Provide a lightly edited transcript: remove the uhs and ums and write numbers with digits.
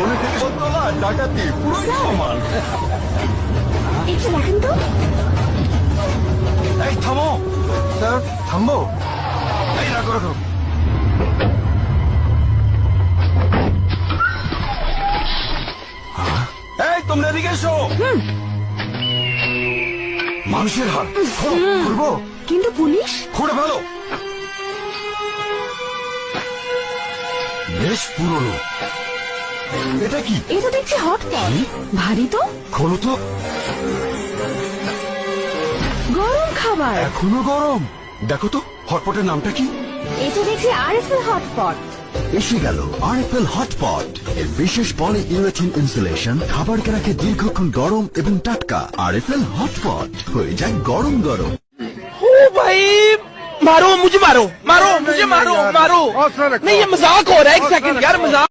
খনি থেকে তোলা ডাকাতি পুরোই সমান। একটু দেখেন তো। এই থামো স্যার, থামবো। এই রাখো রাখো। এই তোমরা এদিকে এসো। মানুষের হাত খুলবো, কিন্তু পুলিশ। খুঁড়ে ভালো, বেশ পুরনো। এটা কি? এটা দেখছি হটপট, ভারী তো। খোলো তো। গরম খাবার। এখনো গরম। দেখো তো হটপটের নামটা কি? এটা দেখছি আরএফএল হটপট। এসে গেল আরএফএল হটপট। এর বিশেষ পলি ইউরেথিন ইনসুলেশন খাবারকে রাখে দীর্ঘক্ষণ গরম এবং টাটকা। আরএফএল হটপট হয়ে যায় গরম গরম। ओ भाई मारो मुझे, मारो मारो मुझे, मारो मारो। नहीं ये मजाक हो रहा है, एक सेकंड यार, मजाक।